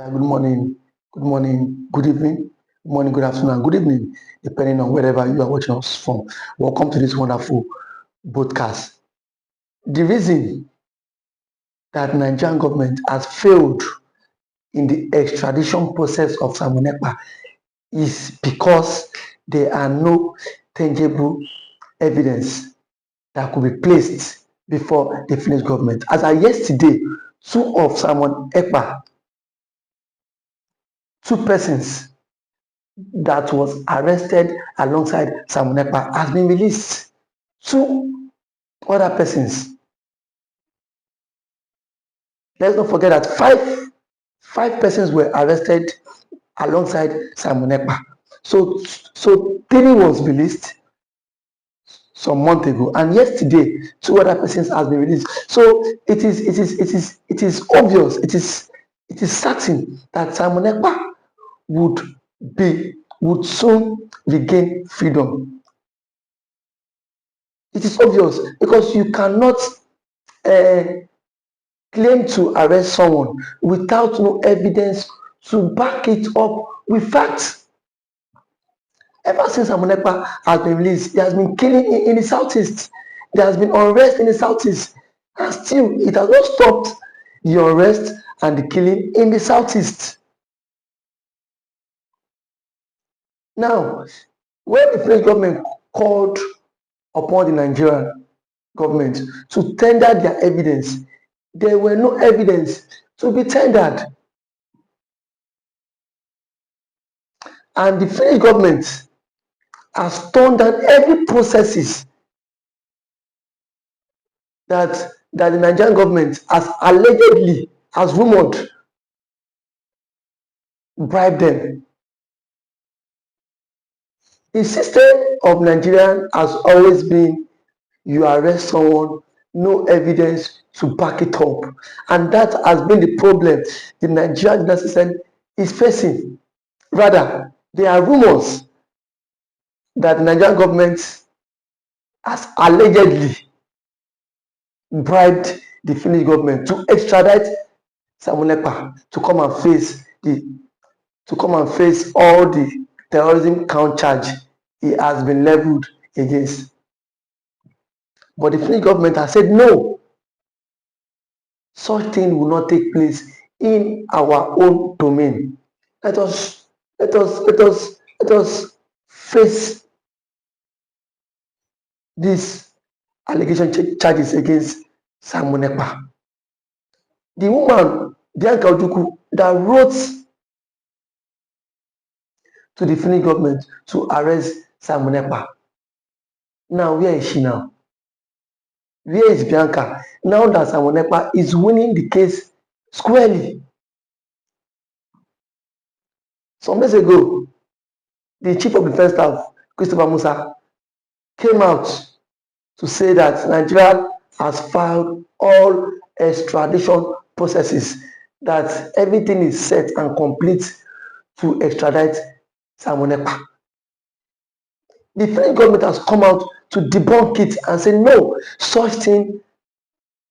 Good evening, good morning, good afternoon, and good evening, depending on wherever you are watching us from. Welcome to this wonderful broadcast. The reason that Nigerian government has failed in the extradition process of Simon Ekpa is because there are no tangible evidence that could be placed before the Finnish government. As of yesterday, two persons that was arrested alongside Simon Ekpa has been released. Two other persons. Let's not forget that five persons were arrested alongside Simon Ekpa. So three was released some month ago, and yesterday two other persons has been released. So it is obvious, it is certain that Simon Ekpa would soon regain freedom. It is obvious because you cannot claim to arrest someone without no evidence to back it up with facts. Ever since Simon Ekpa has been released, there has been killing in the southeast. There has been unrest in the southeast, and still it has not stopped the unrest and the killing in the southeast. Now, when the French government called upon the Nigerian government to tender their evidence, there were no evidence to be tendered. And the Finnish government has turned down every processes that the Nigerian government has allegedly, has rumored, bribed them. The system of Nigeria has always been you arrest someone, no evidence to back it up. And that has been the problem the Nigerian justice system is facing. Rather, there are rumors that the Nigerian government has allegedly bribed the Finnish government to extradite Simon Ekpa to come and face all the terrorism count charge he has been leveled against. But the Finnish government has said no, such thing will not take place in our own domain. Let us face these allegation charges against Simon Ekpa. The woman, Bianca Ojukwu, that wrote to the Finnish government to arrest Simon Ekpa. Now, where is she now? Where is Bianca? Now that Simon Ekpa is winning the case squarely. Some days ago, the chief of defense staff, Christopher Musa, came out to say that Nigeria has filed all extradition processes, that everything is set and complete to extradite Simon Ekpa. The Finnish government has come out to debunk it and say no, such thing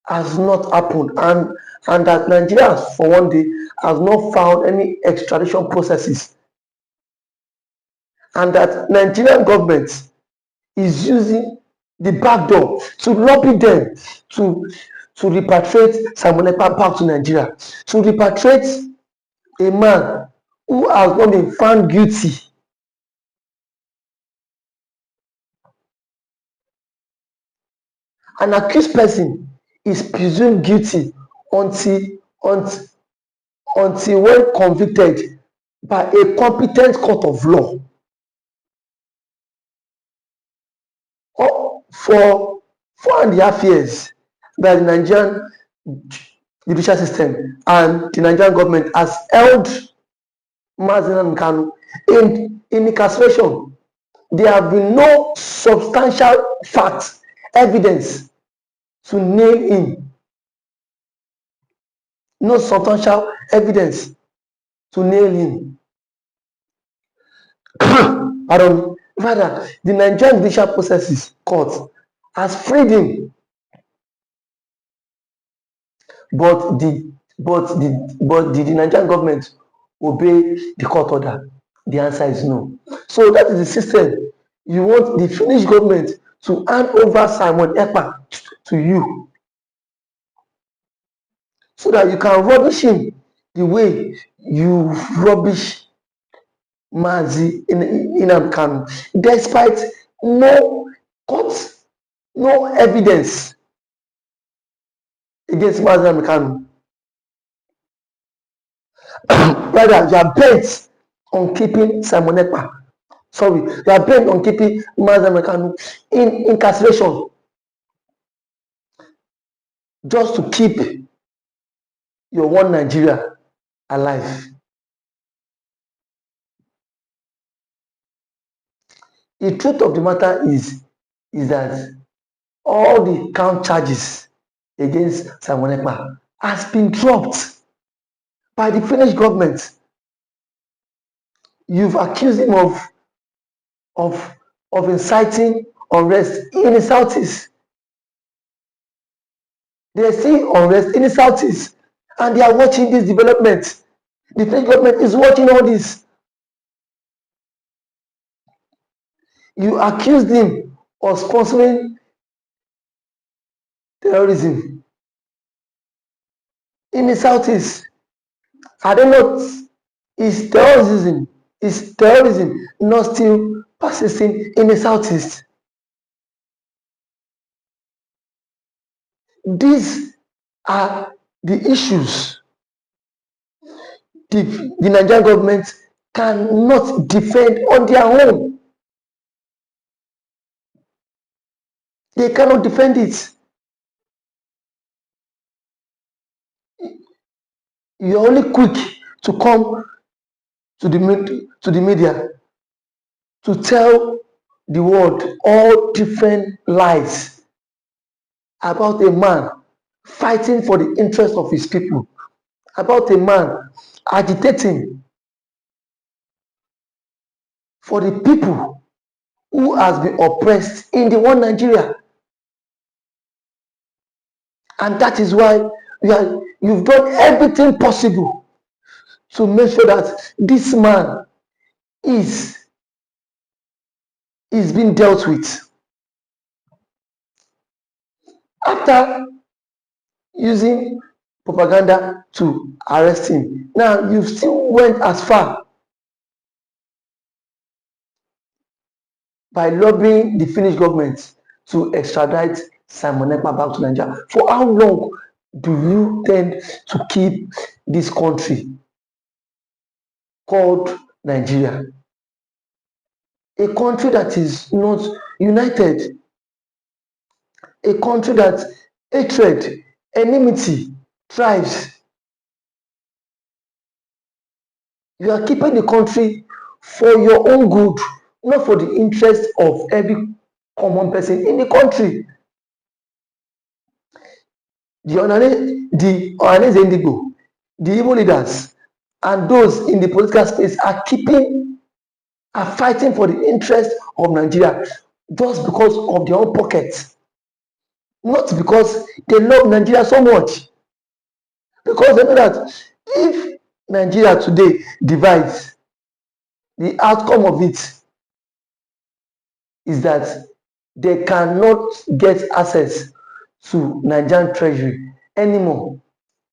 has not happened, and that Nigeria, for one day, has not found any extradition processes, and that Nigerian government is using the back door to lobby them to repatriate Simon Ekpa back to Nigeria, to repatriate a man who has not been found guilty. An accused person is presumed guilty until when convicted by a competent court of law. For 4.5 years that the Nigerian judicial system and the Nigerian government has held Mazen Kanu in incarceration, there have been no substantial facts, evidence to nail him. No substantial evidence to nail him. Rather, the Nigerian judicial processes court has freed him. But the But did the Nigerian government obey the court order? The answer is no. So that is the system. You want the Finnish government to hand over Simon Ekpa to you so that you can rubbish him the way you rubbish Mazi in Kanu, despite no court, no evidence against Mazi Kanu. Rather, you are bent on keeping Simon Ekpa. Sorry, you are bent on keeping Mazi Kanu in incarceration just to keep your one Nigeria alive. The truth of the matter is that all the count charges against Simon Ekpa has been dropped by the Finnish government. You've accused him of inciting unrest in the southeast. There's still unrest in the southeast, and they are watching this development. The Finnish government is watching all this. You accused him of sponsoring terrorism in the southeast. Are they not? Is terrorism not still persisting in the southeast? These are the issues the Nigerian government cannot defend on their own. They cannot defend it. You're only quick to come to the media to tell the world all different lies about a man fighting for the interest of his people, about a man agitating for the people who has been oppressed in the one Nigeria. And that is why you've done everything possible to make sure that this man is being dealt with. After using propaganda to arrest him, now you still went as far by lobbying the Finnish government to extradite Simon Ekpa back to Nigeria. For how long do you tend to keep this country called Nigeria? A country that is not united, a country that hatred, enmity thrives. You are keeping the country for your own good, not for the interest of every common person in the country. The Ohanese Indigo, the Igbo leaders, and those in the political space are fighting for the interest of Nigeria just because of their own pockets, not because they love Nigeria so much. Because they know that if Nigeria today divides, the outcome of it is that they cannot get access to Nigerian treasury anymore.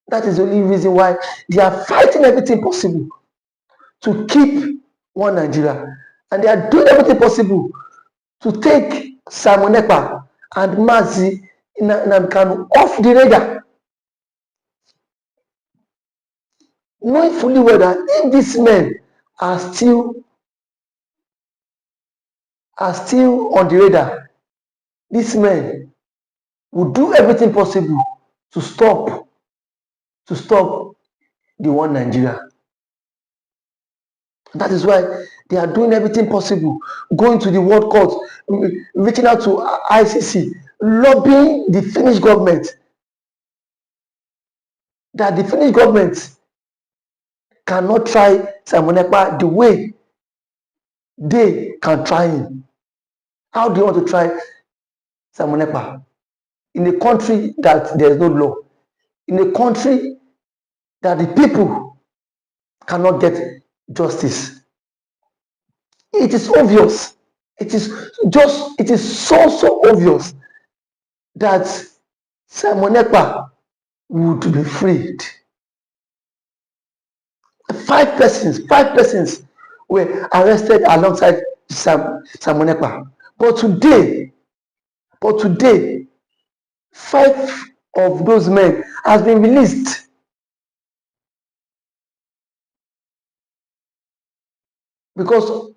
That is the only reason why they are fighting everything possible to keep one Nigeria. And they are doing everything possible to take Simon Ekpa and Mazi Kanu off the radar. Knowing fully well that if these men are still on the radar, these men will do everything possible to stop the one Nigeria. That is why they are doing everything possible, going to the World Court, reaching out to ICC, lobbying the Finnish government, that the Finnish government cannot try Simon Ekpa the way they can try him. How do you want to try Simon Ekpa? In a country that there is no law, in a country that the people cannot get justice. It is obvious. It is so obvious that Simon Ekpa would be freed. Five persons were arrested alongside Simon Ekpa. But today, 5 of those men has been released. Because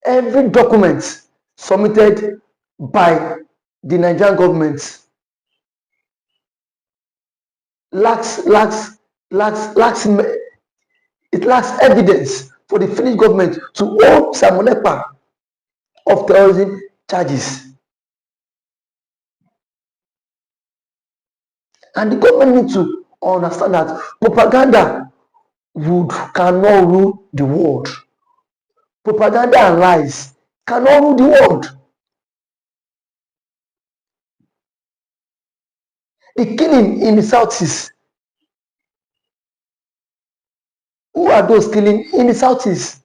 every document submitted by the Nigerian government lacks evidence for the Finnish government to hold Simon Ekpa of terrorism charges. And the government needs to understand that propaganda cannot rule the world. Propaganda and lies cannot rule the world. The killing in the Southeast. Who are those killing in the Southeast?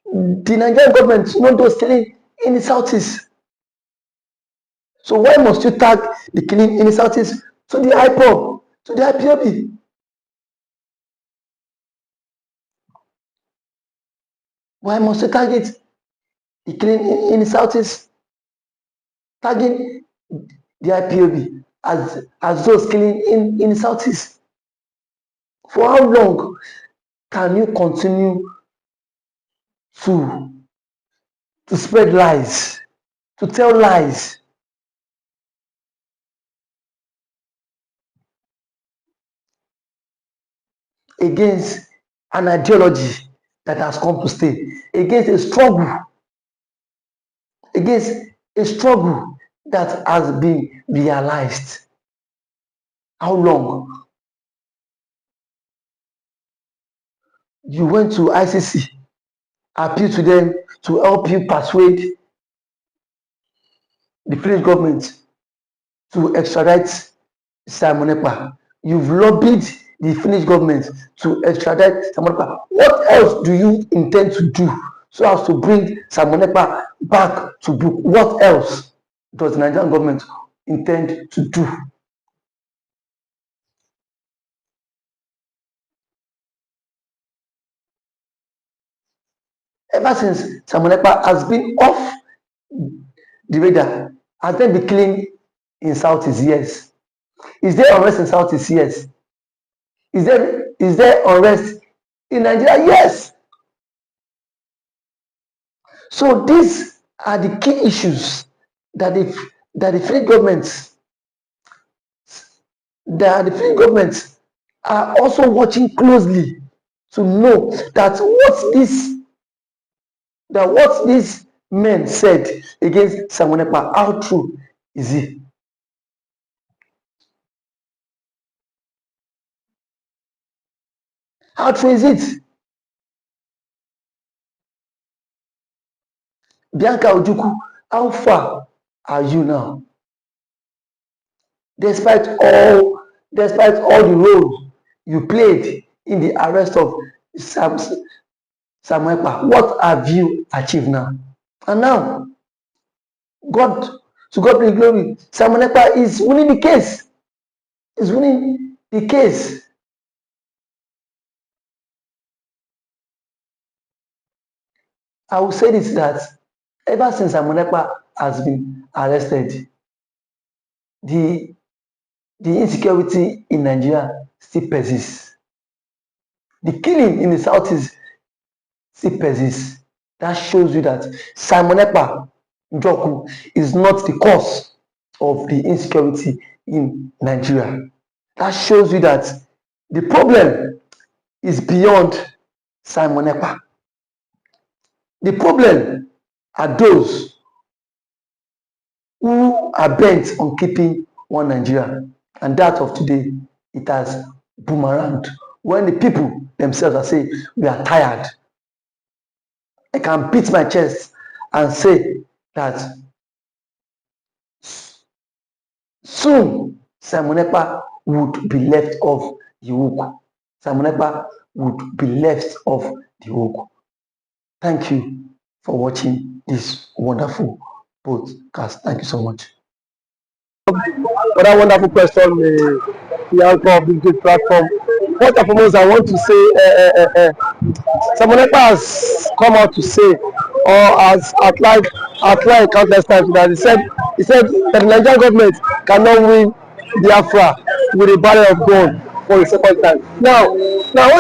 The Nigerian government know those killing in the Southeast. So why must you tag the killing in the Southeast to the IPOB, to the IPOB? Why must you target the killing in the Southeast, tagging the IPOB as those killing in the Southeast? For how long can you continue to spread lies, to tell lies? Against an ideology that has come to stay, against a struggle that has been realized. How long? You went to ICC, appeal to them to help you persuade the Finnish government to extradite Simon Ekpa. You've lobbied the Finnish government to extradite Simon Ekpa. What else do you intend to do so as to bring Simon Ekpa back to book? What else does the Nigerian government intend to do? Ever since Simon Ekpa has been off the radar, has there been killing in Southeast? Yes. Is there unrest in Southeast? Yes. Is there unrest in Nigeria? Yes. So these are the key issues that the Finnish governments are also watching closely to know that what these men said against Simon Ekpa, how true is it? How true is it? Bianca Ojukwu, how far are you now? Despite all the roles you played in the arrest of Simon Ekpa, what have you achieved now? And now, to God be the glory, Simon Ekpa is winning the case. Is winning the case. I will say this, that ever since Simon Ekpa has been arrested, the insecurity in Nigeria still persists. The killing in the Southeast still persists. That shows you that Simon Ekpa Njoku is not the cause of the insecurity in Nigeria. That shows you that the problem is beyond Simon Ekpa. The problem are those who are bent on keeping one Nigeria, and that of today, it has boomeranged. When the people themselves are saying, we are tired, I can beat my chest and say that soon Simon Ekpa would be left off the hook. Simon Ekpa would be left off the hook. Thank you for watching this wonderful podcast. Thank you so much. For that wonderful question, the anchor of this great platform. First and foremost, I want to say, Simon Ekpa has come out to say, or has outlined countless times that he said that the Nigerian government cannot win Biafra with a barrel of gold for the second time. Now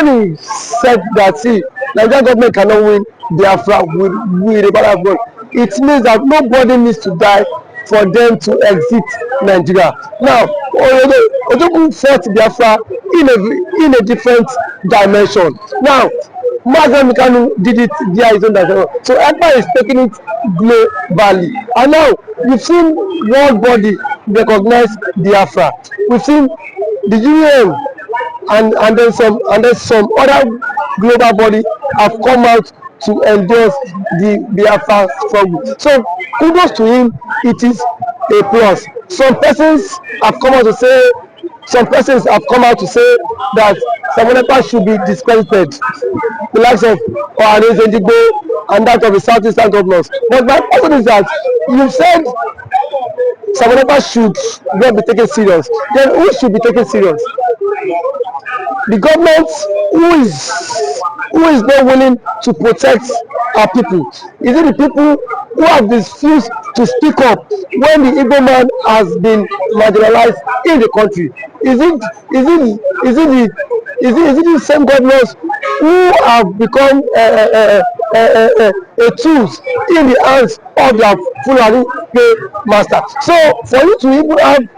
when he said that, see, Nigerian government cannot win Biafra with a barrel of gold, it means that nobody needs to die for them to exit Nigeria. Now, Ojogun fought Biafra in a different dimension. Now, Mazen Mikanu did it via his own dimension. So Ekpa is taking it globally. And now, we've seen world body recognize Biafra. We've seen the UN and then some other global body have come out to endorse the Biafra struggle. So kudos to him, it is a plus. Some persons have come out to say that Simon Ekpa should be discredited, the likes of Ohanes Ndigbo and that of the southeastern governors. But my question is that you said Simon Ekpa should not be taken serious. Then who should be taken serious? The government who is not willing to protect our people? Is it the people who have refused to speak up when the Igbo man has been marginalized in the country? Is it the same governors who have become a tools in the hands of their Fulani master? So for you to even have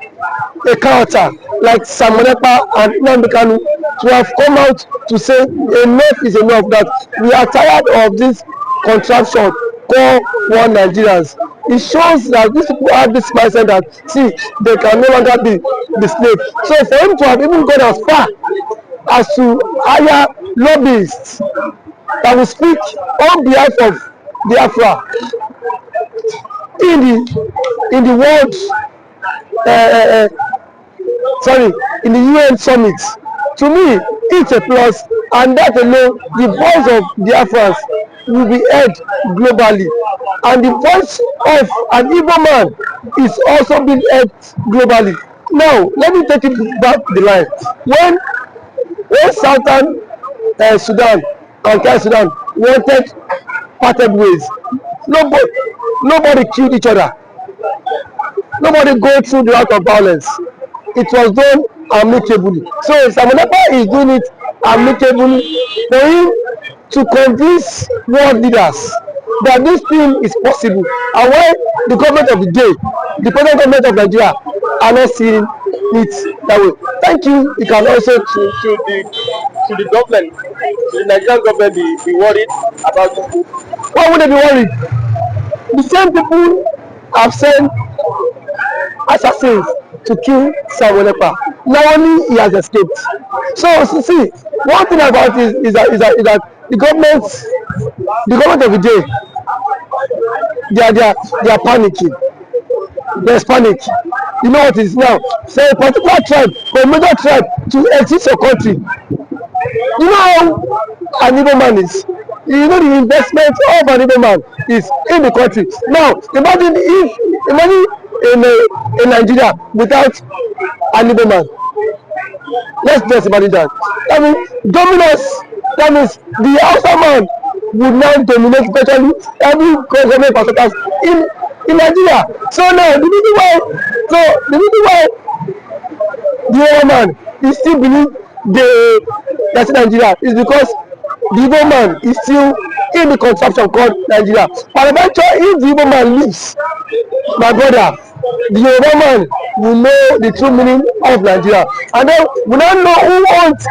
a character like Simon Ekpa and Nnamdi Kanu to have come out to say enough is enough, that we are tired of this contraption called one Nigerians. It shows that these people have this mindset that, see, they can no longer be the slave. So for him to have even gone as far as to hire lobbyists that will speak on behalf of Biafra in the world in the UN summit, to me it's a plus, and that alone, the voice of Biafrans will be heard globally, and the voice of an Igbo man is also being heard globally. Now let me take it back the line. When Southern Sudan and South Sudan wanted parted ways, nobody killed each other. Nobody go through the route of violence. It was done amicably. So Simon Ekpa is doing it amicably for him to convince world leaders that this thing is possible, and why the government of the day, the present government of Nigeria, are not seeing it that way. Thank you. You can also to the government, the Nigerian government, be worried about it. Why would they be worried? The same people have sent assassins to kill Simon Ekpa. Now only he has escaped. So see, one thing about it is that the government of the day, they are panicking. There's panic. You know what it is now? Say a particular tribe or a major tribe to exit your country. You know how an Igbo man is. You know the investment of an Igbo man is in the country. Now imagine in Nigeria without an Igbo man. Let's just imagine that. I mean, dominance. That means the Hausa man would now dominate virtually every government parastatals in Nigeria. So now the reason why the Igbo man is still believe that's Nigeria is because the Igbo man is still in the contraption called Nigeria. And eventually, if the Igbo man leaves, my brother, the Yoruba man will know the true meaning of Nigeria, and then we now know who owns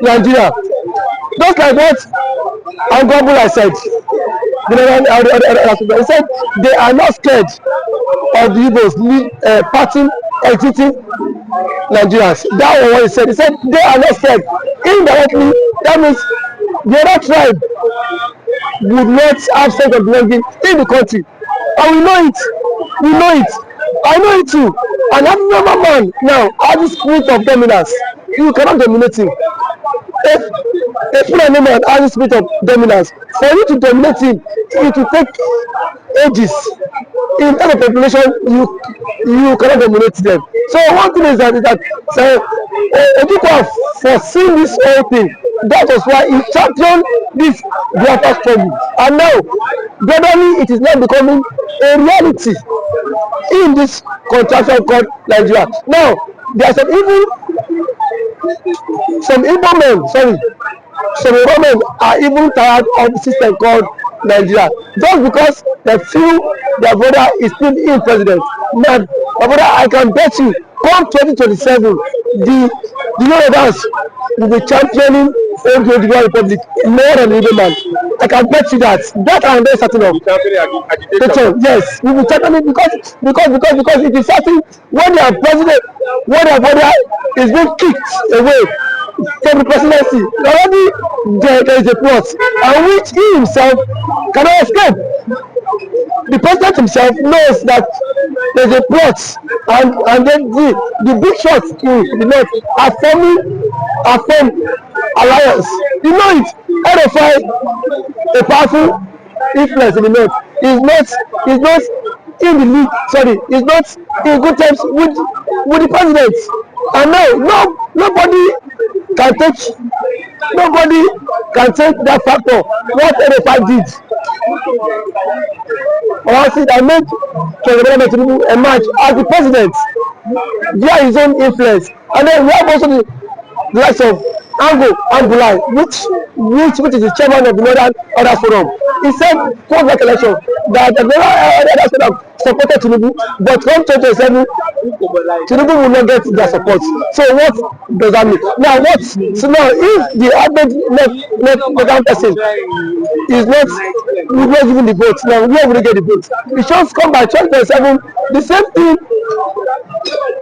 Nigeria. Just like what Angobula said, he said they are not scared of the Igbos parting, exiting Nigerians. That was what he said. He said they are not scared. Indirectly, that means the other tribe would not have sense of belonging in the country, and we know it. I know it too. And every normal man now has the spirit of dominance. You cannot dominate him. a Fulani man has a spirit of dominance. For you to dominate him, it will take ages. In terms of population, you cannot dominate them. So one thing is that so Ojukwu foreseen this whole thing. That was why he championed this biafra struggle, and now gradually it is now becoming a reality in this contraction called Nigeria. Now there are some Igbo men are even tired of the system called Nigeria, just because they feel their brother is still in president. Man, my brother, I can bet you, come 2027, the Yorubas will be championing the Republic more than the Igbo man. I can bet you that. That I am very certain of. Yes, we will championing because it is certain when their president, when their brother is being kicked away from the presidency, already there is a plot, and which he himself cannot escape. The president himself knows that there is a plot, and then the big shots in the north are formed alliance. You know it. RFI, a powerful influence in the north, is not in the league. Sorry, is not in good terms with the president. And now nobody can take that factor. What RFI did, or see that made President Tinubu emerge as the president via his own influence. And then we have also the likes of Angulai, which is the chairman of the Northern Order Forum. He said post that election that the Northern Order Forum supported Tinubu, but come 2027, Tinubu will not get their support. So what does that mean? Now if the average left person is not giving the vote, now where will they get the vote? It just come by 2027. The same thing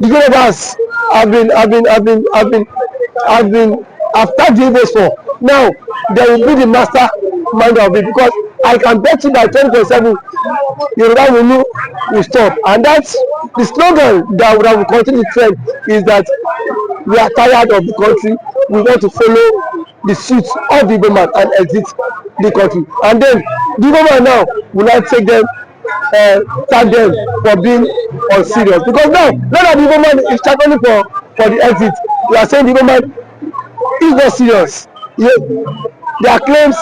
the Yorubas have been after the Igbos for. Now they will be the master mind of it, because I can bet you by 2027 Yoruba will stop. And that's the slogan that will continue to trend, is that we are tired of the country, we want to follow the suit of the Igbo man and exit the country. And then the Igbo man now will not take them, tag them for being unserious, because now that the Igbo man is championing for the exit, we are saying the Igbo man is not serious. Yeah. There are claims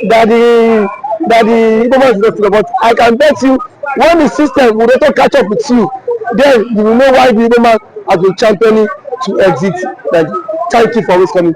that the Igbo man is not serious, but I can bet you when the system will not catch up with you, then you will know why the Igbo man has been championing to exit. Thank you for this coming.